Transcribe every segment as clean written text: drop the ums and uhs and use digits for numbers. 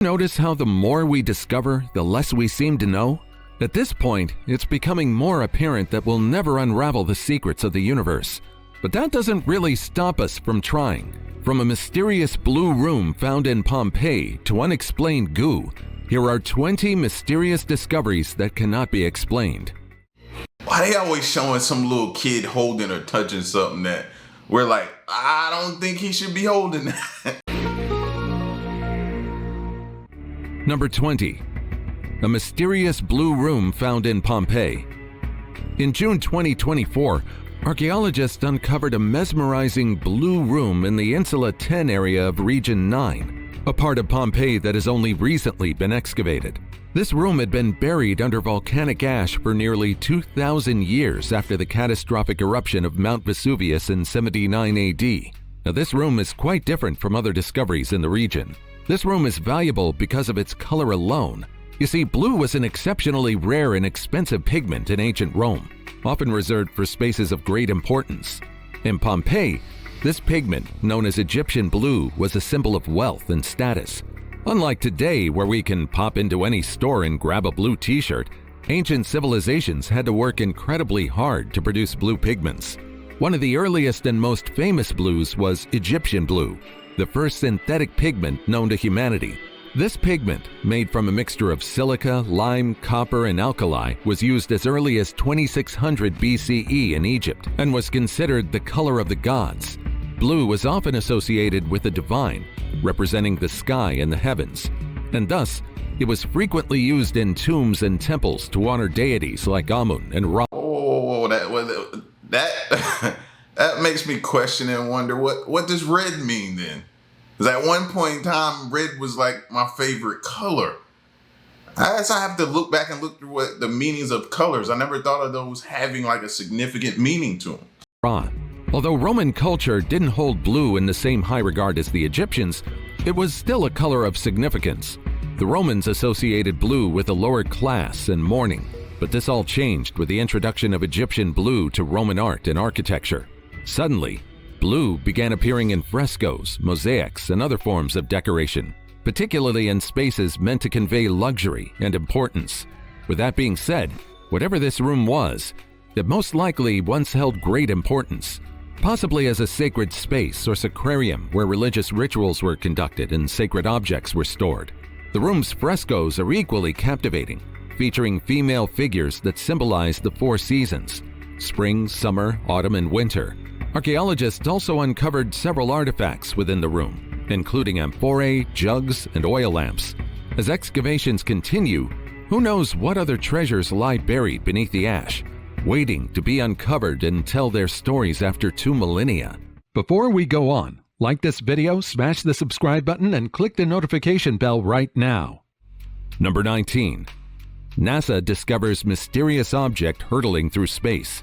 Notice how the more we discover, the less we seem to know? At this point, it's becoming more apparent that we'll never unravel the secrets of the universe. But that doesn't really stop us from trying. From a mysterious blue room found in Pompeii to unexplained goo, here are 20 mysterious discoveries that cannot be explained. Why they always showing some little kid holding or touching something that we're like, I don't think he should be holding that. Number 20. A mysterious blue room found in Pompeii. In June 2024, archaeologists uncovered a mesmerizing blue room in the Insula 10 area of Region 9, a part of Pompeii that has only recently been excavated. This room had been buried under volcanic ash for nearly 2,000 years after the catastrophic eruption of Mount Vesuvius in 79 AD. Now, this room is quite different from other discoveries in the region. This room is valuable because of its color alone. You see, blue was an exceptionally rare and expensive pigment in ancient Rome, often reserved for spaces of great importance. In Pompeii, this pigment, known as Egyptian blue, was a symbol of wealth and status. Unlike today, where we can pop into any store and grab a blue t-shirt, ancient civilizations had to work incredibly hard to produce blue pigments. One of the earliest and most famous blues was Egyptian blue, the first synthetic pigment known to humanity. This pigment, made from a mixture of silica, lime, copper, and alkali, was used as early as 2600 BCE in Egypt and was considered the color of the gods. Blue was often associated with the divine, representing the sky and the heavens, and thus it was frequently used in tombs and temples to honor deities like Amun and Ra. Oh, that makes me question and wonder what does red mean then? Because at one point in time, red was like my favorite color. I guess I have to look back and look through what the meanings of colors. I never thought of those having like a significant meaning to them. Ra. Although Roman culture didn't hold blue in the same high regard as the Egyptians, it was still a color of significance. The Romans associated blue with a lower class and mourning, but this all changed with the introduction of Egyptian blue to Roman art and architecture. Suddenly, blue began appearing in frescoes, mosaics, and other forms of decoration, particularly in spaces meant to convey luxury and importance. With that being said, whatever this room was, it most likely once held great importance, possibly as a sacred space or sacrarium where religious rituals were conducted and sacred objects were stored. The room's frescoes are equally captivating, featuring female figures that symbolize the four seasons: spring, summer, autumn, and winter. Archaeologists also uncovered several artifacts within the room, including amphorae, jugs, and oil lamps. As excavations continue, who knows what other treasures lie buried beneath the ash, waiting to be uncovered and tell their stories after 2 millennia. Before we go on, like this video, smash the subscribe button, and click the notification bell right now. Number 19. NASA discovers mysterious object hurtling through space.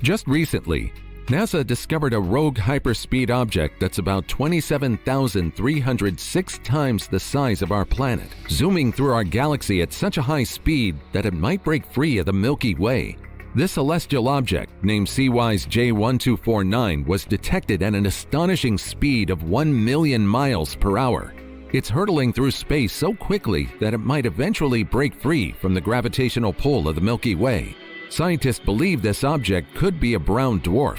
Just recently, NASA discovered a rogue hyperspeed object that's about 27,306 times the size of our planet, zooming through our galaxy at such a high speed that it might break free of the Milky Way. This celestial object, named CY's J1249, was detected at an astonishing speed of 1 million miles per hour. It's hurtling through space so quickly that it might eventually break free from the gravitational pull of the Milky Way. Scientists believe this object could be a brown dwarf,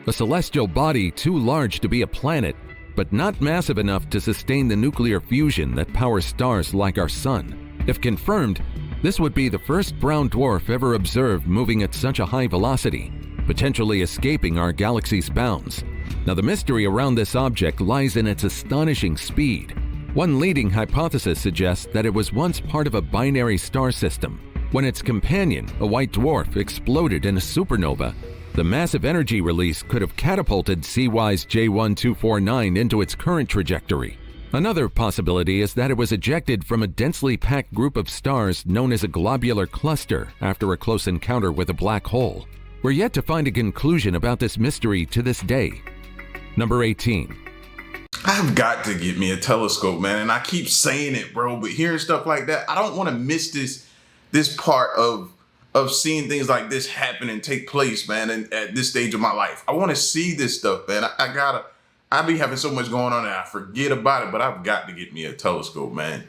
a celestial body too large to be a planet, but not massive enough to sustain the nuclear fusion that powers stars like our Sun. If confirmed, this would be the first brown dwarf ever observed moving at such a high velocity, potentially escaping our galaxy's bounds. Now, the mystery around this object lies in its astonishing speed. One leading hypothesis suggests that it was once part of a binary star system. When its companion, a white dwarf, exploded in a supernova, the massive energy release could have catapulted CY's J1249 into its current trajectory. Another possibility is that it was ejected from a densely packed group of stars known as a globular cluster after a close encounter with a black hole. We're yet to find a conclusion about this mystery to this day. Number 18. I've got to get me a telescope, man, and I keep saying it, bro, but hearing stuff like that, I don't want to miss this part of seeing things like this happen and take place, man, and at this stage of my life. I want to see this stuff, man. I I be having so much going on that I forget about it, but I've got to get me a telescope, man.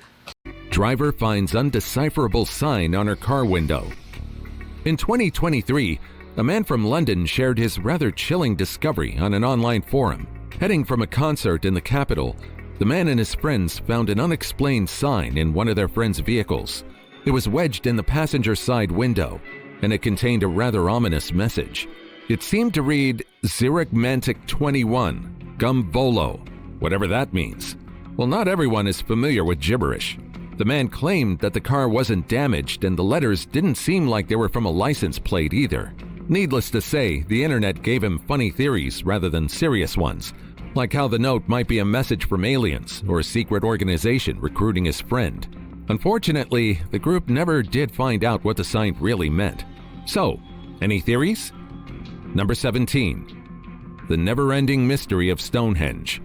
Driver finds undecipherable sign on her car window. In 2023, a man from London shared his rather chilling discovery on an online forum. Heading from a concert in the capital, the man and his friends found an unexplained sign in one of their friends' vehicles. It was wedged in the passenger side window, and it contained a rather ominous message. It seemed to read Zurich Mantic 21, Gum Volo, whatever that means. Well, not everyone is familiar with gibberish. The man claimed that the car wasn't damaged and the letters didn't seem like they were from a license plate either. Needless to say, the internet gave him funny theories rather than serious ones, like how the note might be a message from aliens or a secret organization recruiting his friend. Unfortunately, the group never did find out what the sign really meant. So, any theories? Number 17. The never-ending mystery of Stonehenge.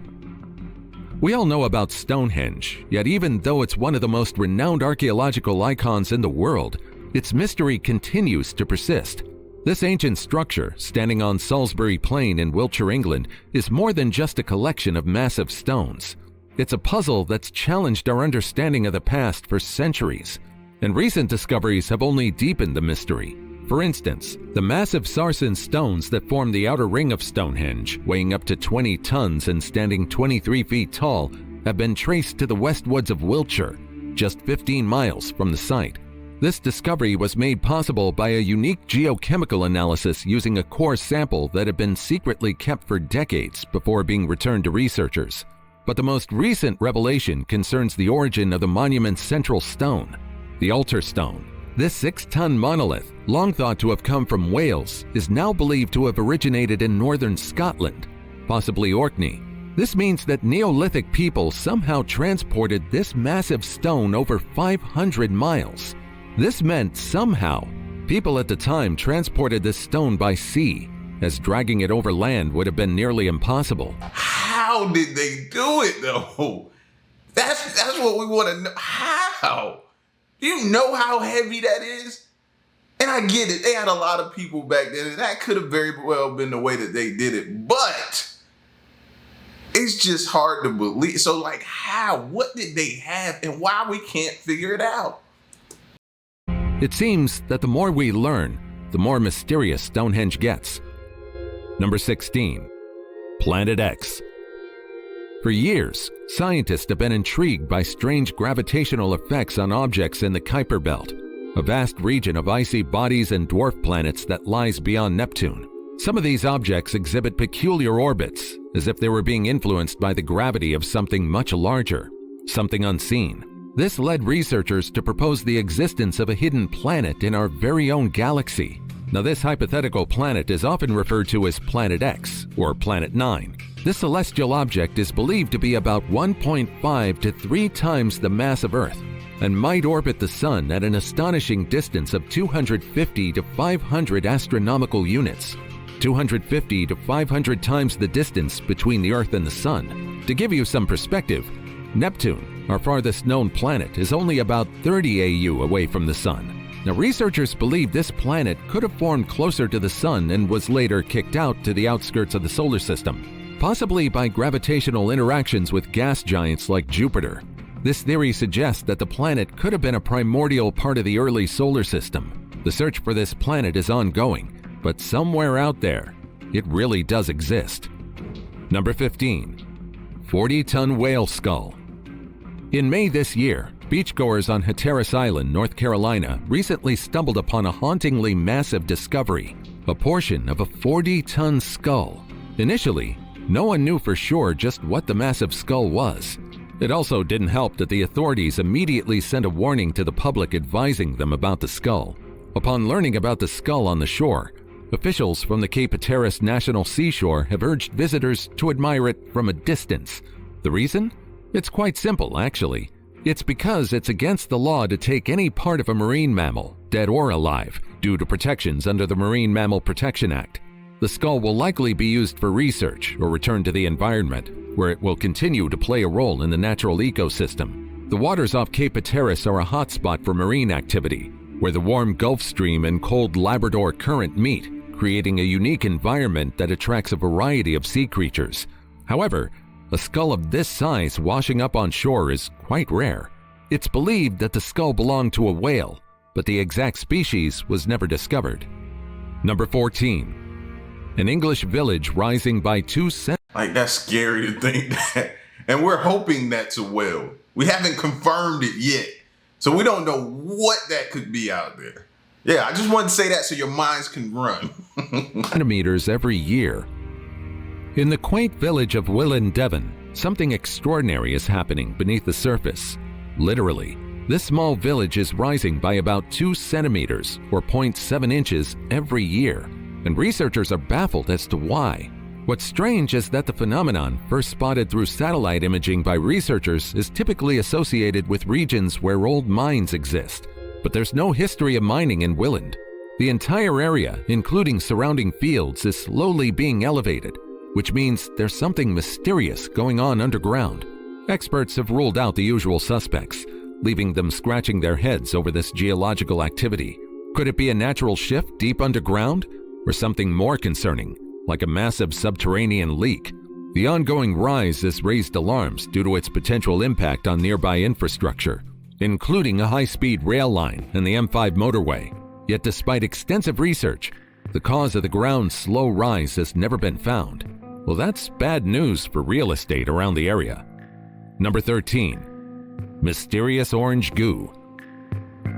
We all know about Stonehenge, yet even though it's one of the most renowned archaeological icons in the world, its mystery continues to persist. This ancient structure, standing on Salisbury Plain in Wiltshire, England, is more than just a collection of massive stones. It's a puzzle that's challenged our understanding of the past for centuries, and recent discoveries have only deepened the mystery. For instance, the massive sarsen stones that form the outer ring of Stonehenge, weighing up to 20 tons and standing 23 feet tall, have been traced to the west woods of Wiltshire, just 15 miles from the site. This discovery was made possible by a unique geochemical analysis using a core sample that had been secretly kept for decades before being returned to researchers. But the most recent revelation concerns the origin of the monument's central stone, the altar stone. This 6-ton monolith, long thought to have come from Wales, is now believed to have originated in northern Scotland, possibly Orkney. This means that Neolithic people somehow transported this massive stone over 500 miles. This meant somehow people at the time transported this stone by sea, as dragging it over land would have been nearly impossible. How did they do it, though? That's what we want to know. How? Do you know how heavy that is? And I get it. They had a lot of people back then, and that could have very well been the way that they did it. But it's just hard to believe. So, like, how? What did they have, and why we can't figure it out? It seems that the more we learn, the more mysterious Stonehenge gets. Number 16. Planet X. For years, scientists have been intrigued by strange gravitational effects on objects in the Kuiper Belt, a vast region of icy bodies and dwarf planets that lies beyond Neptune. Some of these objects exhibit peculiar orbits, as if they were being influenced by the gravity of something much larger, something unseen. This led researchers to propose the existence of a hidden planet in our very own galaxy. Now, this hypothetical planet is often referred to as Planet X, or Planet 9. This celestial object is believed to be about 1.5 to 3 times the mass of Earth, and might orbit the Sun at an astonishing distance of 250 to 500 astronomical units, 250 to 500 times the distance between the Earth and the Sun. To give you some perspective, Neptune, our farthest known planet, is only about 30 AU away from the Sun. Now, researchers believe this planet could have formed closer to the Sun and was later kicked out to the outskirts of the solar system, possibly by gravitational interactions with gas giants like Jupiter. This theory suggests that the planet could have been a primordial part of the early solar system. The search for this planet is ongoing, but somewhere out there, it really does exist. Number 15. 40-ton whale skull. In May this year, beachgoers on Hatteras Island, North Carolina, recently stumbled upon a hauntingly massive discovery, a portion of a 40-ton skull. Initially, no one knew for sure just what the massive skull was. It also didn't help that the authorities immediately sent a warning to the public advising them about the skull. Upon learning about the skull on the shore, officials from the Cape Hatteras National Seashore have urged visitors to admire it from a distance. The reason? It's quite simple, actually. It's because it's against the law to take any part of a marine mammal, dead or alive, due to protections under the Marine Mammal Protection Act. The skull will likely be used for research or returned to the environment, where it will continue to play a role in the natural ecosystem. The waters off Cape Hatteras are a hotspot for marine activity, where the warm Gulf Stream and cold Labrador Current meet, creating a unique environment that attracts a variety of sea creatures. However, a skull of this size washing up on shore is quite rare. It's believed that the skull belonged to a whale, but the exact species was never discovered. Number 14. An English village rising by 2 centimeters. Like, that's scary to think that. And we're hoping that's a whale. We haven't confirmed it yet. So we don't know what that could be out there. Yeah, I just wanted to say that so your minds can run. Centimeters every year. In the quaint village of Willen, Devon, something extraordinary is happening beneath the surface. Literally, this small village is rising by about 2 centimeters or 0.7 inches every year, and researchers are baffled as to why. What's strange is that the phenomenon, first spotted through satellite imaging by researchers, is typically associated with regions where old mines exist. But there's no history of mining in Willand. The entire area, including surrounding fields, is slowly being elevated, which means there's something mysterious going on underground. Experts have ruled out the usual suspects, leaving them scratching their heads over this geological activity. Could it be a natural shift deep underground, or something more concerning, like a massive subterranean leak? The ongoing rise has raised alarms due to its potential impact on nearby infrastructure, including a high-speed rail line and the M5 motorway. Yet despite extensive research, the cause of the ground's slow rise has never been found. Well, that's bad news for real estate around the area. Number 13. Mysterious Orange Goo.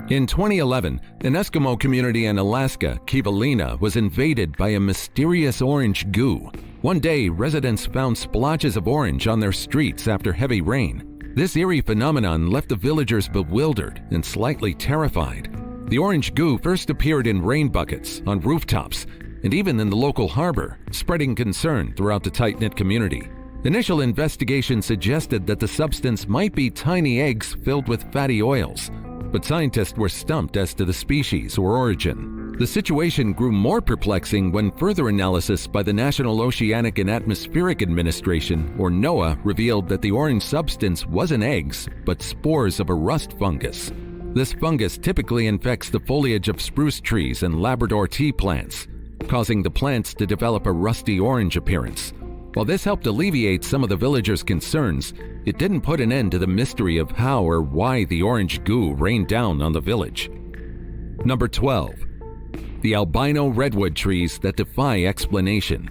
In 2011, an Eskimo community in Alaska, Kivalina, was invaded by a mysterious orange goo. One day, residents found splotches of orange on their streets after heavy rain. This eerie phenomenon left the villagers bewildered and slightly terrified. The orange goo first appeared in rain buckets, on rooftops, and even in the local harbor, spreading concern throughout the tight-knit community. Initial investigation suggested that the substance might be tiny eggs filled with fatty oils, but scientists were stumped as to the species or origin. The situation grew more perplexing when further analysis by the National Oceanic and Atmospheric Administration, or NOAA, revealed that the orange substance wasn't eggs, but spores of a rust fungus. This fungus typically infects the foliage of spruce trees and Labrador tea plants, causing the plants to develop a rusty orange appearance. While this helped alleviate some of the villagers' concerns, it didn't put an end to the mystery of how or why the orange goo rained down on the village. Number 12. The albino redwood trees that defy explanation.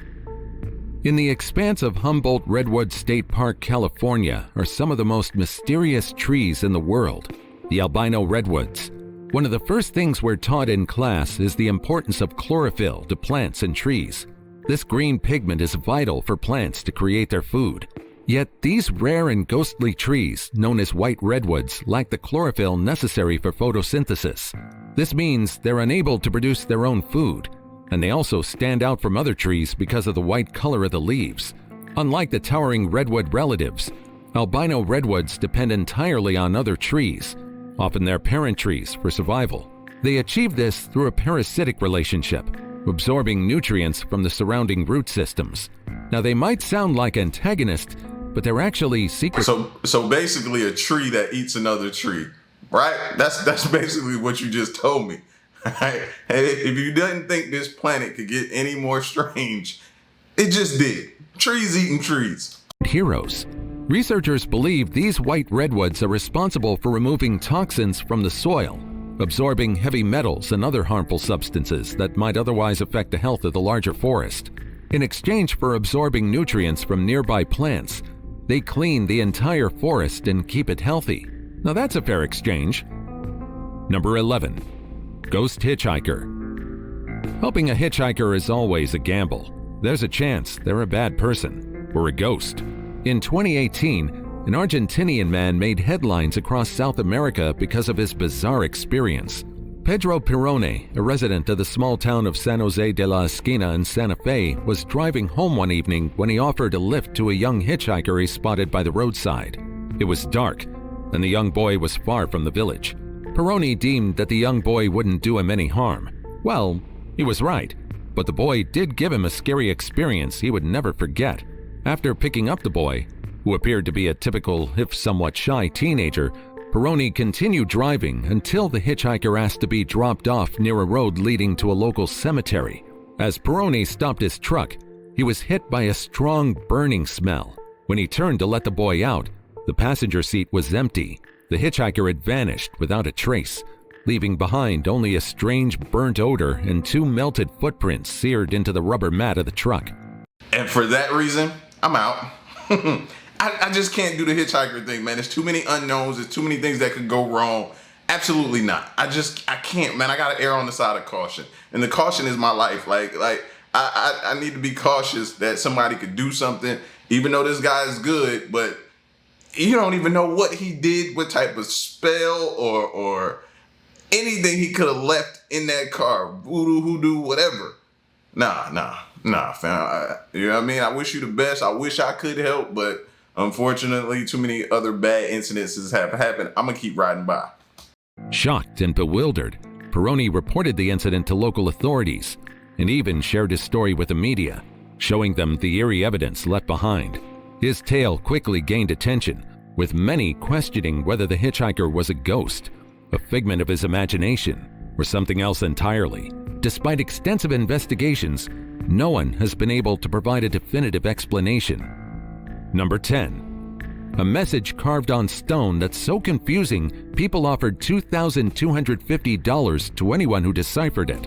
In the expanse of Humboldt Redwood State Park, California, are some of the most mysterious trees in the world, the albino redwoods. One of the first things we're taught in class is the importance of chlorophyll to plants and trees. This green pigment is vital for plants to create their food. Yet these rare and ghostly trees, known as white redwoods, lack the chlorophyll necessary for photosynthesis. This means they're unable to produce their own food, and they also stand out from other trees because of the white color of the leaves. Unlike the towering redwood relatives, albino redwoods depend entirely on other trees, often their parent trees, for survival. They achieve this through a parasitic relationship, absorbing nutrients from the surrounding root systems. Now, they might sound like antagonists, but they're actually secret. So basically a tree that eats another tree, right? That's basically what you just told me. Right? If you didn't think this planet could get any more strange, it just did. Trees eating trees. Heroes. Researchers believe these white redwoods are responsible for removing toxins from the soil, absorbing heavy metals and other harmful substances that might otherwise affect the health of the larger forest. In exchange for absorbing nutrients from nearby plants, they clean the entire forest and keep it healthy. Now that's a fair exchange. Number 11. Ghost hitchhiker. Helping a hitchhiker is always a gamble. There's a chance they're a bad person or a ghost. In 2018, an Argentinian man made headlines across South America because of his bizarre experience. Pedro Pirone, a resident of the small town of San Jose de la Esquina in Santa Fe, was driving home one evening when he offered a lift to a young hitchhiker he spotted by the roadside. It was dark, and the young boy was far from the village. Pirone deemed that the young boy wouldn't do him any harm. Well, he was right, but the boy did give him a scary experience he would never forget. After picking up the boy, who appeared to be a typical, if somewhat shy teenager, Pirone continued driving until the hitchhiker asked to be dropped off near a road leading to a local cemetery. As Pirone stopped his truck, He was hit by a strong burning smell. When he turned to let the boy out, the passenger seat was empty. The hitchhiker had vanished without a trace, leaving behind only a strange burnt odor and 2 melted footprints seared into the rubber mat of the truck. And for that reason, I'm out. I just can't do the hitchhiker thing, man. There's too many unknowns. There's too many things that could go wrong. Absolutely not. I can't, man. I gotta err on the side of caution. And the caution is my life. I need to be cautious that somebody could do something, even though this guy is good, but you don't even know what he did, what type of spell or anything he could have left in that car. Voodoo, hoodoo, whatever. Nah, fam. You know what I mean? I wish you the best. I wish I could help, but unfortunately, too many other bad incidences have happened. I'm gonna keep riding by. Shocked and bewildered, Peroni reported the incident to local authorities and even shared his story with the media, showing them the eerie evidence left behind. His tale quickly gained attention, with many questioning whether the hitchhiker was a ghost, a figment of his imagination, or something else entirely. Despite extensive investigations, no one has been able to provide a definitive explanation. Number 10. A message carved on stone that's so confusing, people offered $2,250 to anyone who deciphered it.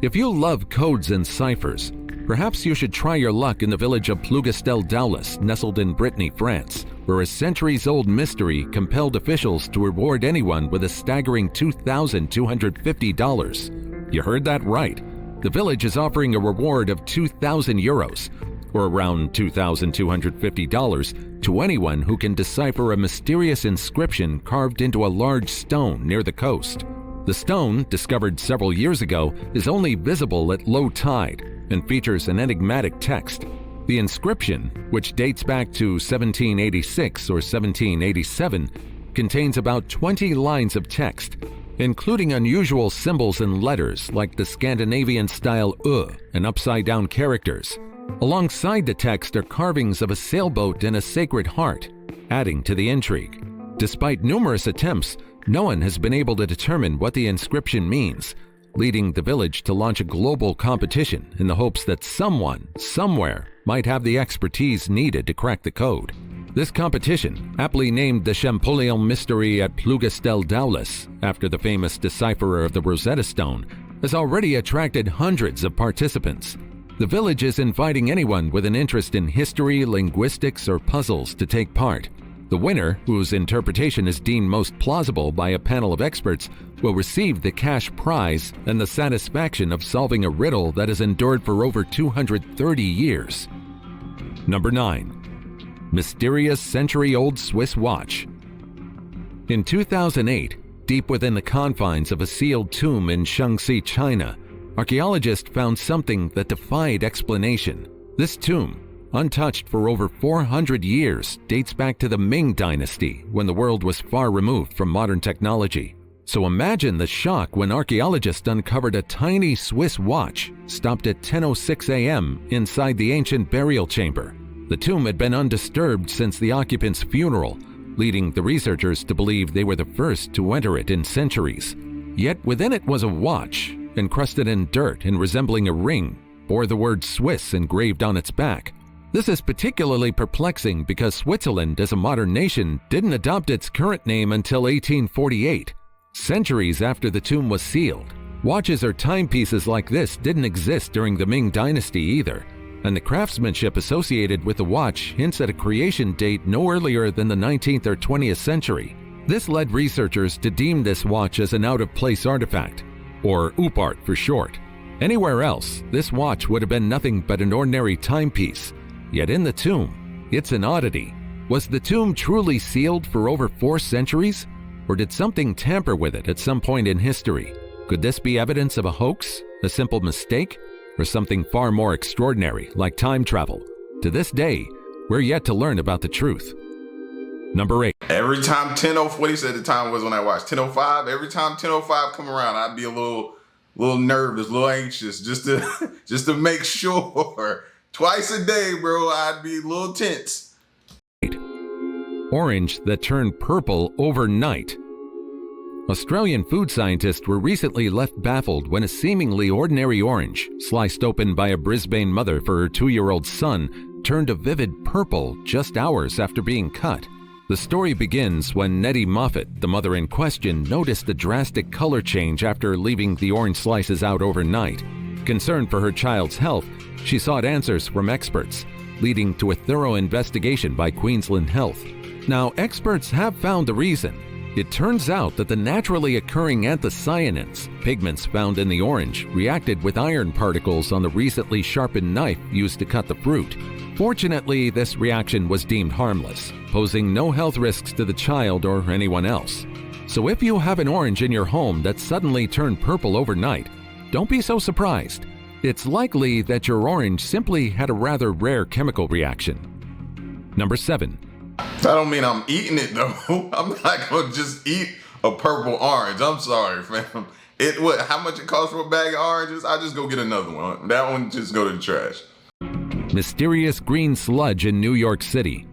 If you love codes and ciphers, perhaps you should try your luck in the village of Plougastel-Daulas, nestled in Brittany, France, where a centuries-old mystery compelled officials to reward anyone with a staggering $2,250. You heard that right. The village is offering a reward of 2,000 euros, or around $2,250, to anyone who can decipher a mysterious inscription carved into a large stone near the coast. The stone, discovered several years ago, is only visible at low tide and features an enigmatic text. The inscription, which dates back to 1786 or 1787, contains about 20 lines of text, including unusual symbols and letters like the Scandinavian-style and upside-down characters. Alongside the text are carvings of a sailboat and a sacred heart, adding to the intrigue. Despite numerous attempts, no one has been able to determine what the inscription means, leading the village to launch a global competition in the hopes that someone, somewhere, might have the expertise needed to crack the code. This competition, aptly named the Champollion Mystery at Plougastel-Daulas, after the famous decipherer of the Rosetta Stone, has already attracted hundreds of participants. The village is inviting anyone with an interest in history, linguistics, or puzzles to take part. The winner, whose interpretation is deemed most plausible by a panel of experts, will receive the cash prize and the satisfaction of solving a riddle that has endured for over 230 years. Number 9. Mysterious century-old Swiss watch. In 2008, deep within the confines of a sealed tomb in Shaanxi, China, archaeologists found something that defied explanation. This tomb, untouched for over 400 years, dates back to the Ming Dynasty, when the world was far removed from modern technology. So imagine the shock when archaeologists uncovered a tiny Swiss watch stopped at 10:06 a.m. inside the ancient burial chamber. The tomb had been undisturbed since the occupant's funeral, leading the researchers to believe they were the first to enter it in centuries. Yet within it was a watch, encrusted in dirt and resembling a ring, bore the word Swiss engraved on its back. This is particularly perplexing because Switzerland, as a modern nation, didn't adopt its current name until 1848, centuries after the tomb was sealed. Watches or timepieces like this didn't exist during the Ming Dynasty either, and the craftsmanship associated with the watch hints at a creation date no earlier than the 19th or 20th century. This led researchers to deem this watch as an out-of-place artifact, or OOPArt for short. Anywhere else, this watch would have been nothing but an ordinary timepiece. Yet in the tomb, it's an oddity. Was the tomb truly sealed for over 4 centuries? Or did something tamper with it at some point in history? Could this be evidence of a hoax, a simple mistake, or something far more extraordinary like time travel? To this day, we're yet to learn about the truth. Number 8. Every time 10:04, what he said the time was when I watched 10:05, every time 10:05 come around, I'd be a little nervous, a little anxious, just to make sure. Twice a day, bro, I'd be a little tense. 8. Orange that turned purple overnight. Australian food scientists were recently left baffled when a seemingly ordinary orange, sliced open by a Brisbane mother for her 2-year-old son, turned a vivid purple just hours after being cut. The story begins when Nettie Moffat, the mother in question, noticed a drastic color change after leaving the orange slices out overnight. Concerned for her child's health, she sought answers from experts, leading to a thorough investigation by Queensland Health. Now, experts have found the reason. It turns out that the naturally occurring anthocyanins, pigments found in the orange, reacted with iron particles on the recently sharpened knife used to cut the fruit. Fortunately, this reaction was deemed harmless, posing no health risks to the child or anyone else. So if you have an orange in your home that suddenly turned purple overnight, don't be so surprised. It's likely that your orange simply had a rather rare chemical reaction. Number 7. That don't mean I'm eating it though. I'm not gonna just eat a purple orange. I'm sorry, fam. How much it costs for a bag of oranges? I just go get another one. That one just go to the trash. Mysterious green sludge in New York City.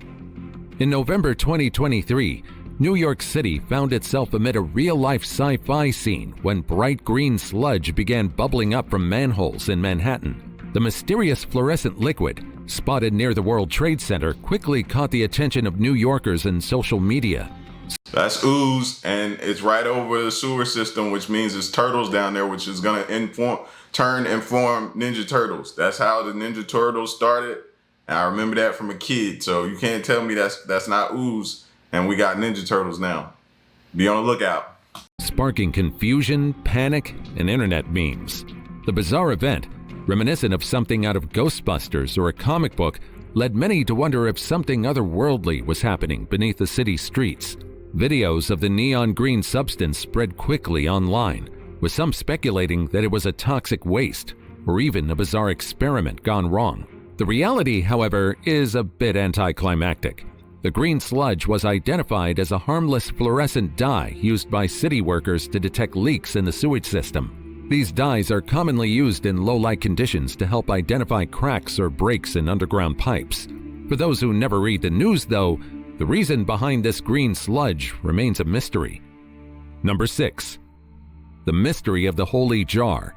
In November 2023, New York City found itself amid a real-life sci-fi scene when bright green sludge began bubbling up from manholes in Manhattan. The mysterious fluorescent liquid, spotted near the World Trade Center, quickly caught the attention of New Yorkers and social media. That's ooze, and it's right over the sewer system, which means there's turtles down there, which is gonna inform Ninja Turtles. That's how the Ninja Turtles started, and I remember that from a kid. So you can't tell me that's not ooze, and we got Ninja Turtles now. Be on the lookout. Sparking confusion, panic, and internet memes. The bizarre event, reminiscent of something out of Ghostbusters or a comic book, led many to wonder if something otherworldly was happening beneath the city's streets. Videos of the neon green substance spread quickly online, with some speculating that it was a toxic waste or even a bizarre experiment gone wrong. The reality, however, is a bit anticlimactic. The green sludge was identified as a harmless fluorescent dye used by city workers to detect leaks in the sewage system. These dyes are commonly used in low-light conditions to help identify cracks or breaks in underground pipes. For those who never read the news, though, the reason behind this green sludge remains a mystery. Number 6. The mystery of the holy jar.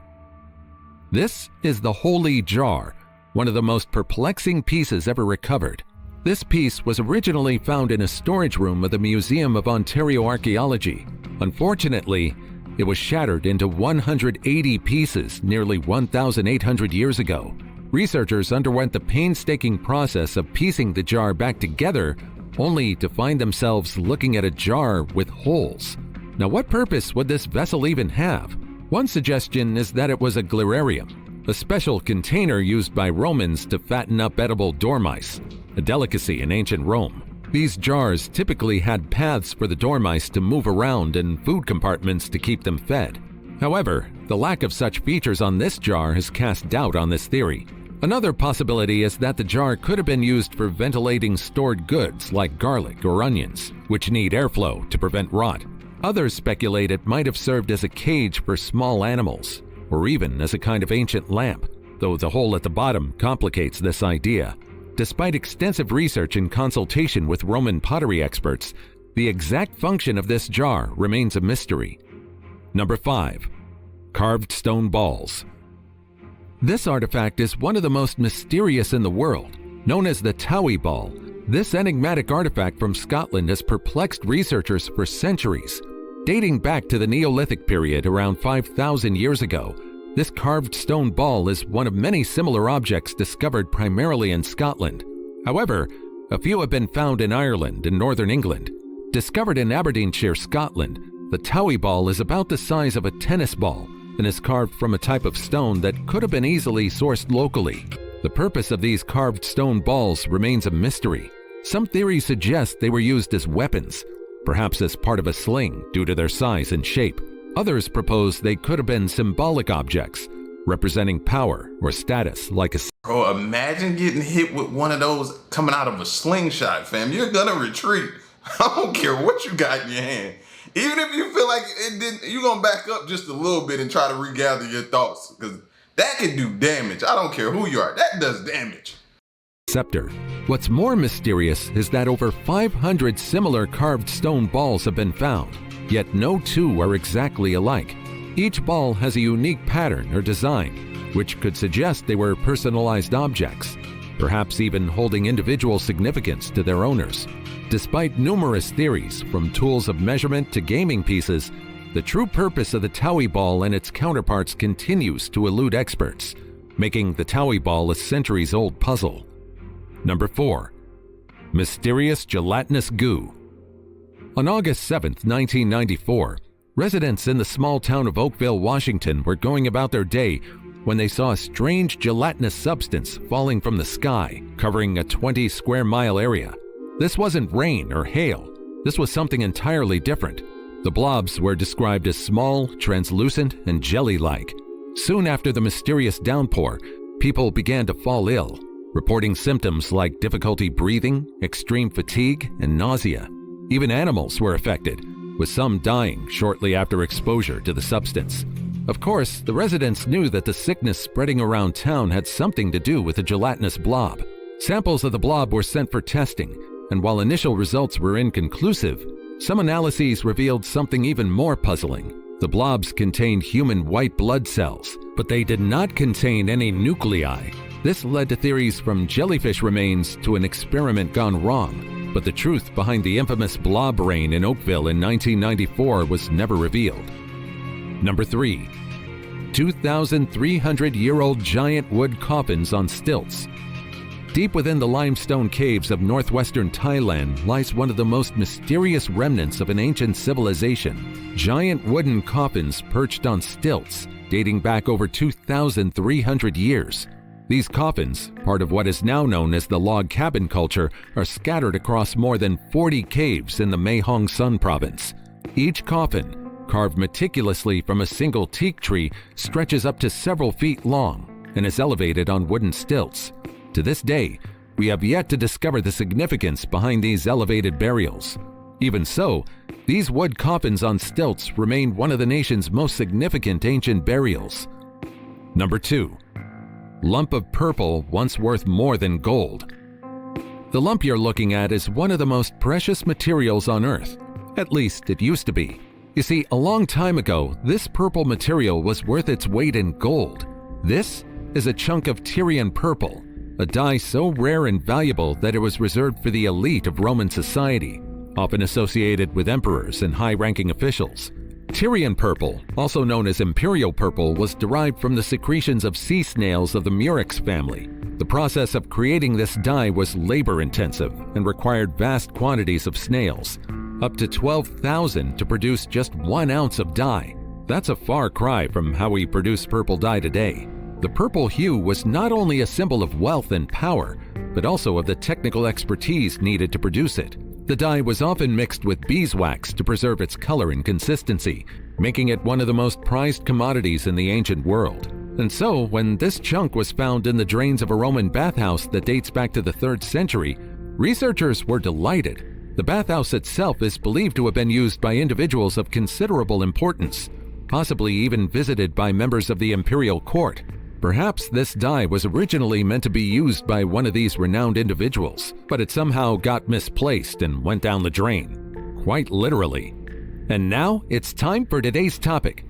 This is the holy jar, one of the most perplexing pieces ever recovered. This piece was originally found in a storage room of the Museum of Ontario Archaeology. Unfortunately, it was shattered into 180 pieces nearly 1,800 years ago. Researchers underwent the painstaking process of piecing the jar back together, only to find themselves looking at a jar with holes. Now, what purpose would this vessel even have? One suggestion is that it was a glirarium, a special container used by Romans to fatten up edible dormice, a delicacy in ancient Rome. These jars typically had paths for the dormice to move around and food compartments to keep them fed. However, the lack of such features on this jar has cast doubt on this theory. Another possibility is that the jar could have been used for ventilating stored goods like garlic or onions, which need airflow to prevent rot. Others speculate it might have served as a cage for small animals, or even as a kind of ancient lamp, though the hole at the bottom complicates this idea. Despite extensive research and consultation with Roman pottery experts, the exact function of this jar remains a mystery. Number 5. Carved stone balls. This artifact is one of the most mysterious in the world. Known as the Towie ball, this enigmatic artifact from Scotland has perplexed researchers for centuries. Dating back to the Neolithic period around 5,000 years ago, this carved stone ball is one of many similar objects discovered primarily in Scotland. However, a few have been found in Ireland and northern England. Discovered in Aberdeenshire, Scotland, the Towie ball is about the size of a tennis ball and is carved from a type of stone that could have been easily sourced locally. The purpose of these carved stone balls remains a mystery. Some theories suggest they were used as weapons, perhaps as part of a sling due to their size and shape. Others propose they could have been symbolic objects, representing power or status like a... Bro, imagine getting hit with one of those coming out of a slingshot, fam. You're gonna retreat. I don't care what you got in your hand. Even if you feel like it didn't, you're gonna back up just a little bit and try to regather your thoughts, because that can do damage. I don't care who you are, that does damage. Scepter. What's more mysterious is that over 500 similar carved stone balls have been found. Yet no two are exactly alike. Each ball has a unique pattern or design, which could suggest they were personalized objects, perhaps even holding individual significance to their owners. Despite numerous theories, from tools of measurement to gaming pieces, the true purpose of the Towie ball and its counterparts continues to elude experts, making the Towie ball a centuries-old puzzle. Number 4. Mysterious gelatinous goo. On August 7, 1994, residents in the small town of Oakville, Washington were going about their day when they saw a strange gelatinous substance falling from the sky, covering a 20 square mile area. This wasn't rain or hail. This was something entirely different. The blobs were described as small, translucent, and jelly-like. Soon after the mysterious downpour, people began to fall ill, reporting symptoms like difficulty breathing, extreme fatigue, and nausea. Even animals were affected, with some dying shortly after exposure to the substance. Of course, the residents knew that the sickness spreading around town had something to do with the gelatinous blob. Samples of the blob were sent for testing, and while initial results were inconclusive, some analyses revealed something even more puzzling. The blobs contained human white blood cells, but they did not contain any nuclei. This led to theories from jellyfish remains to an experiment gone wrong, but the truth behind the infamous blob rain in Oakville in 1994 was never revealed. Number 3. 2,300-year-old giant wood coffins on stilts. Deep within the limestone caves of northwestern Thailand lies one of the most mysterious remnants of an ancient civilization. Giant wooden coffins perched on stilts, dating back over 2,300 years. These coffins, part of what is now known as the log cabin culture, are scattered across more than 40 caves in the Mae Hong Son province. Each coffin, carved meticulously from a single teak tree, stretches up to several feet long and is elevated on wooden stilts. To this day, we have yet to discover the significance behind these elevated burials. Even so, these wood coffins on stilts remain one of the nation's most significant ancient burials. Number 2. Lump of purple once worth more than gold. The lump you're looking at is one of the most precious materials on Earth. At least it used to be. You see, a long time ago, this purple material was worth its weight in gold. This is a chunk of Tyrian purple, a dye so rare and valuable that it was reserved for the elite of Roman society, often associated with emperors and high-ranking officials. Tyrian purple, also known as imperial purple, was derived from the secretions of sea snails of the Murex family. The process of creating this dye was labor-intensive and required vast quantities of snails, up to 12,000 to produce just 1 ounce of dye. That's a far cry from how we produce purple dye today. The purple hue was not only a symbol of wealth and power, but also of the technical expertise needed to produce it. The dye was often mixed with beeswax to preserve its color and consistency, making it one of the most prized commodities in the ancient world. And so, when this chunk was found in the drains of a Roman bathhouse that dates back to the 3rd century, researchers were delighted. The bathhouse itself is believed to have been used by individuals of considerable importance, possibly even visited by members of the imperial court. Perhaps this dye was originally meant to be used by one of these renowned individuals, but it somehow got misplaced and went down the drain. Quite literally. And now it's time for today's topic.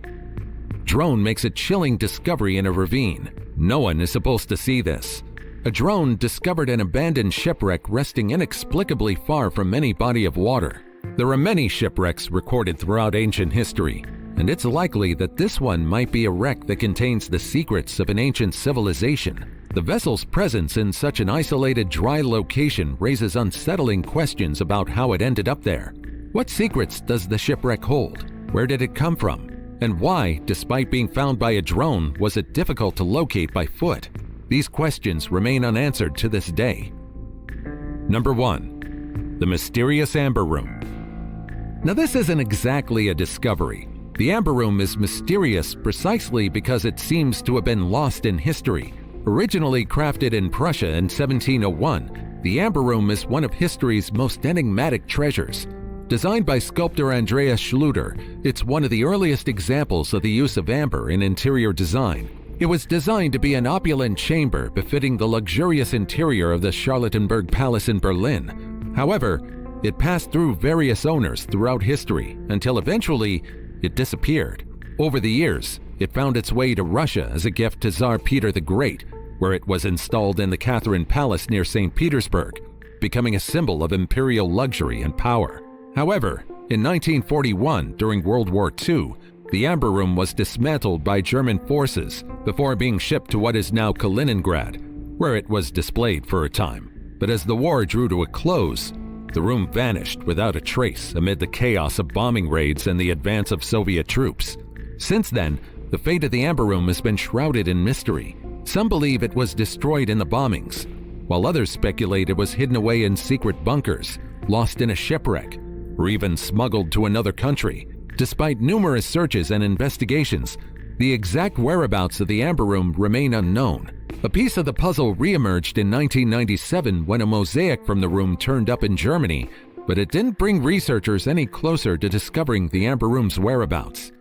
Drone makes a chilling discovery in a ravine. No one is supposed to see this. A drone discovered an abandoned shipwreck resting inexplicably far from any body of water. There are many shipwrecks recorded throughout ancient history, and it's likely that this one might be a wreck that contains the secrets of an ancient civilization. The vessel's presence in such an isolated, dry location raises unsettling questions about how it ended up there. What secrets does the shipwreck hold? Where did it come from? And why, despite being found by a drone, was it difficult to locate by foot? These questions remain unanswered to this day. Number 1. The mysterious amber room. Now, this isn't exactly a discovery. The amber room is mysterious precisely because it seems to have been lost in history. Originally crafted in Prussia in 1701, the amber room is one of history's most enigmatic treasures. Designed by sculptor Andreas Schluter, it's one of the earliest examples of the use of amber in interior design. It was designed to be an opulent chamber befitting the luxurious interior of the Charlottenburg Palace in Berlin. However, It passed through various owners throughout history until eventually it disappeared. Over the years, it found its way to Russia as a gift to Tsar Peter the Great, where it was installed in the Catherine Palace near St. Petersburg, becoming a symbol of imperial luxury and power. However, in 1941, during World War II, the Amber Room was dismantled by German forces before being shipped to what is now Kaliningrad, where it was displayed for a time. But as the war drew to a close, the room vanished without a trace amid the chaos of bombing raids and the advance of Soviet troops. Since then, the fate of the Amber Room has been shrouded in mystery. Some believe it was destroyed in the bombings, while others speculate it was hidden away in secret bunkers, lost in a shipwreck, or even smuggled to another country. Despite numerous searches and investigations, the exact whereabouts of the Amber Room remain unknown. A piece of the puzzle reemerged in 1997 when a mosaic from the room turned up in Germany, but it didn't bring researchers any closer to discovering the Amber Room's whereabouts.